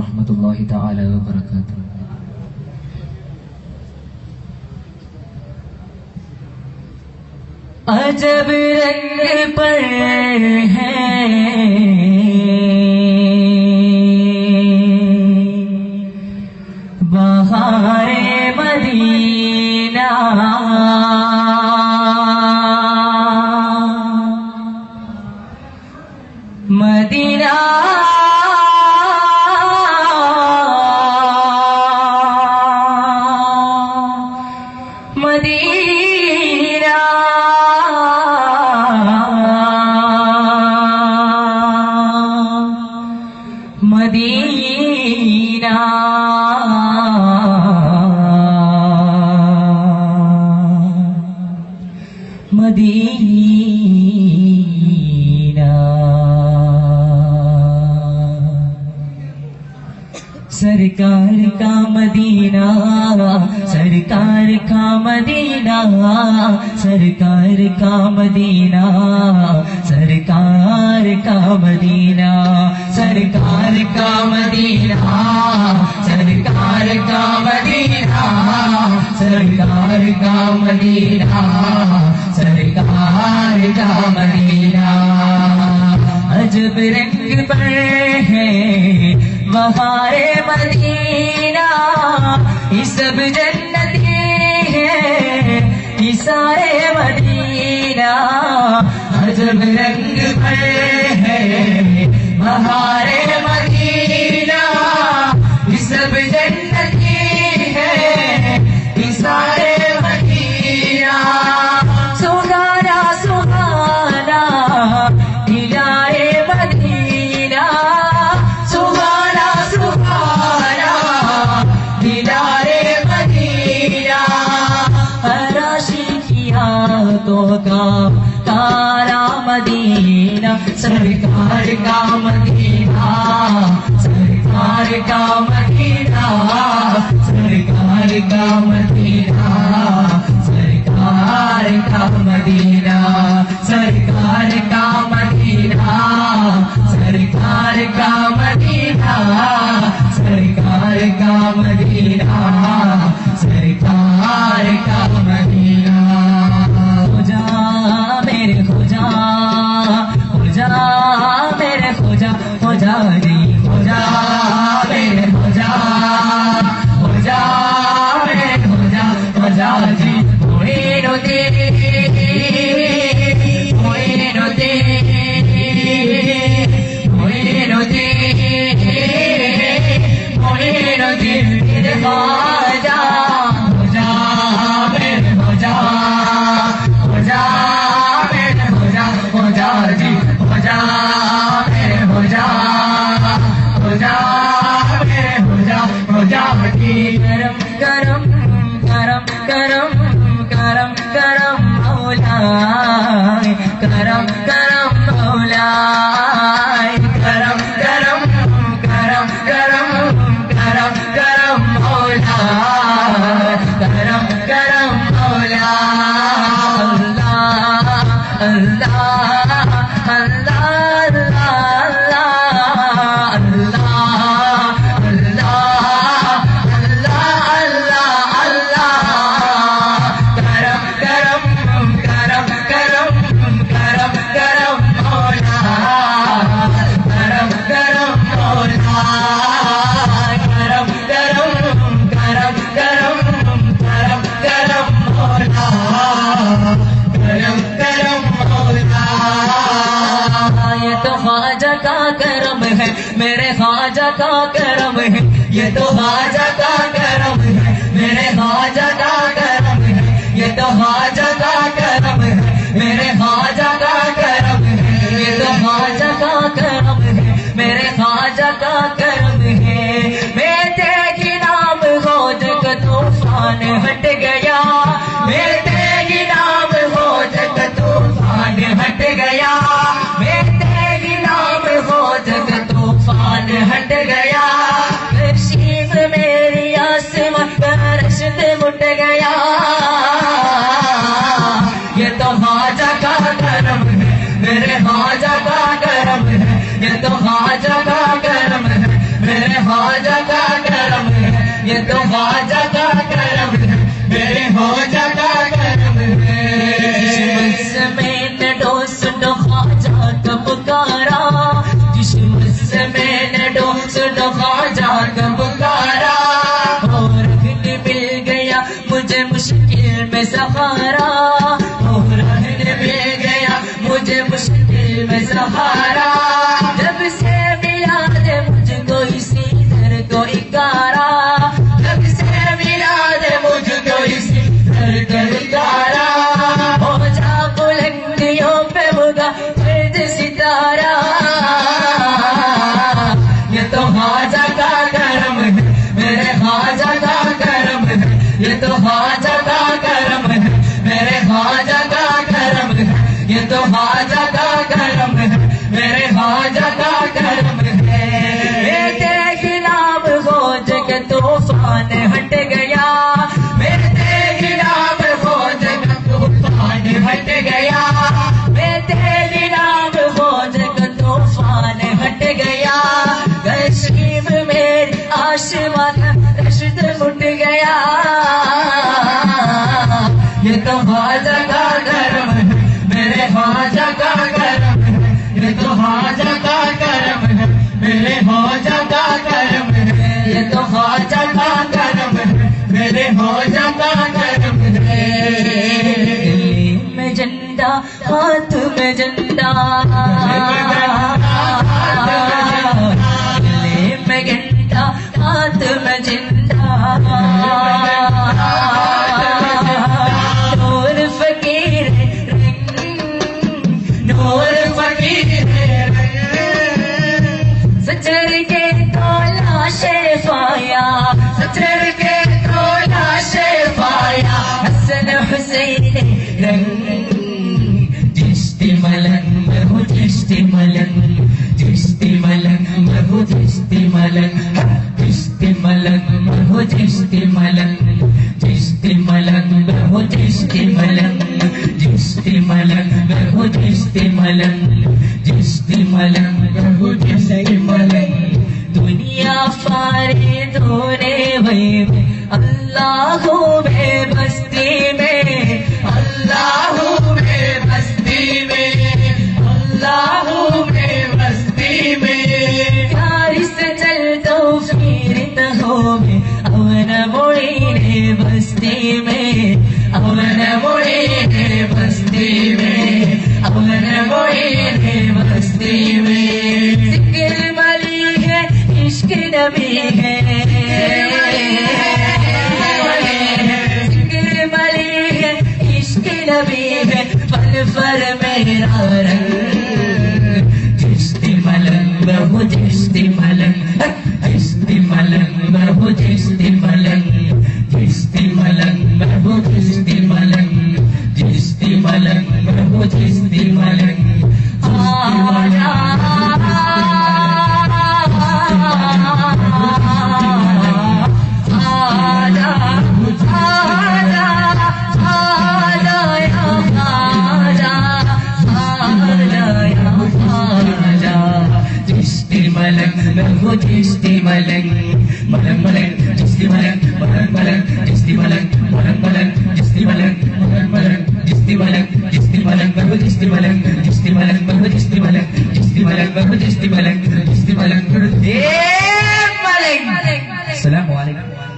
वरहमतुल्लाहि तआला व बरकातुहू। अजब रंग पर है बहारे Medina, Medina Medina Medina Medina. सरकार का मदीना, सरकार का मदीना, सरकार का मदीना, सरकार का मदीना, सरकार का मदीना, सरकार का मदीना, सरकार का मदीना, सरकार का मदीना। अजब रंग पर है बहारे मदीना, ये सब जन्नती है ये सारे मदीना। अजब रंग पर है बहारे मदीना, ये सब जन्नती है ये सारे मदीना। सुहाना सुहाना दिलाए मदीना, सुहाना सुहाना दिलाए मदीना। हराशी किया तो का तारा मदीना, सरकार का मदीना, सरकार का मदीना, सरकार का मदीना, सरकार का मदीना, सरकार का मदीना, सरकार का मदीना, सरकार का मदीना, सरकार का मदीना। खुजा मेरे खुजा, खुजा मेरे खुजा, खुजा जी खुजा मेरे खुजा, खुजा मेरे खुजा, खुजा जी मोइनो दे मोइनो दे मोइनो दे मोइनो दे मेरे ख्वाजा, खुजा मेरे खुजा, खुजा मेरे खुजा, खुजा जी खुजा मेरे खुजा, खुजा मेरे खुजा, खुजा की करम करम करम करम करम करम मौला, करम करम मौला, करम करम करम करम करम करम मौला, करम करम मौला। अल्लाह अल्लाह अल्लाह ख्वाजा का करम है, मेरे ख्वाजा का करम है, ये तो ख्वाजा का करम है, मेरे ख्वाजा का करम है, ये तो ख्वाजा का करम है, मेरे ख्वाजा का करम है, ये तो ख्वाजा का करम है, मेरे ख्वाजा का करम है। मेरे की नाम खोज का तूफान हट गया, मेरे की नाम खोज का तूफान हट गया, तूफान हट गया। नसीब मेरी आसमां का रश्त मुट गया, ख्वाजा का करम है, ये तो ख्वाजा का करम है, मेरे ख्वाजा का करम है। जिस मैंने डोस नो ख्वाजा का पुकारा, जिस मैंने डोस नो ख्वाजा का पुकारा, और रहने मिल गया मुझे मुश्किल में सहारा, और रहने मिल गया मुझे मुश्किल में सहारा। जब से मिला दे मुझको इसी दर को इकारा, जब से मिला दे मुझको इसी दर को इकारा, हो जा बुलंदियों पे होगा फिर सितारा। ये तो ख्वाजा का करम है, मेरे ख्वाजा का करम है, ये तो ख्वाजा का करम है, मेरे ख्वाजा का करम है, ये तो ख्वाजा का करम है, मेरे ख्वाजा का करम है। मेरे खिलाफ हो जग तूफान हट गया, मेरे खिलाफ हो जग तूफान हट गया, मेरे खिलाफ हो जग तूफान हट गया। कश्मीर मेरी आसमान रश्द उठ गया। ये तो ख्वाजा का करम है, मेरे ख्वाजा का करम है, ये तो ख्वाजा का करम है, मेरे ख्वाजा का करम है, ये तो ख्वाजा का करम है, मेरे ख्वाजा का करम है। गले में झंडा हाथ में झंडा, गले में झंडा हाथ में झंडा, नूर फकीर नूर फकीर सचर के तोला शेफाया, सचर के तोला शेफाया, हसन हुसैन रंग जिश्ती मलंग महू जिश्ती मलंग, जिश्ती मलंग महू जिश्ती मलंग, जिश्ती मलंग महू जिश्ती मलंग, जिश्ती मलंग महू जिश्ती मलंग, जिश्ती मलंग महू जिश्ती मलंग, जिश्ती मलंग महू जिश्ती मलंग। दुनिया फारे धोने भई में अल्लाह में बस्ती में, अल्लाह में बस्ती में, अल्लाह में बस्ती में। प्यारी से चल तो फिर हो में अवन मोड़ी ने बस्ती में, अवन मोड़ी ने बस्ती में, अवन मोड़ी ने बस्ती में। जिक्र मली है इश्क नबी है, जिक्र मली है इश्क नबी है, पल पर मेरा रंग जिश्ती मलंग महू जिश्ती मलंग, जिश्ती मलंग महू जिश्ती मलंग, जिश्ती मलंग महू जिश्ती मलंग, जिश्ती मलंग महू जिश्ती मलंग। मलंग महू जिश्ती मलंग, मलंग मलंग जिश्ती मलंग, मलंग मलंग जिश्ती मलंग, मलंग मलंग जिश्ती मलंग, मलंग मलंग जिश्ती मलंग, जिश्ती मलंग महू जिश्ती मलंग, जिश्ती मलंग महू जिश्ती मलंग, जिश्ती मलंग महू जिश्ती मलंग, जिश्ती मलंग महू जिश्ती मलंग। अस्सलामु अलैकुम।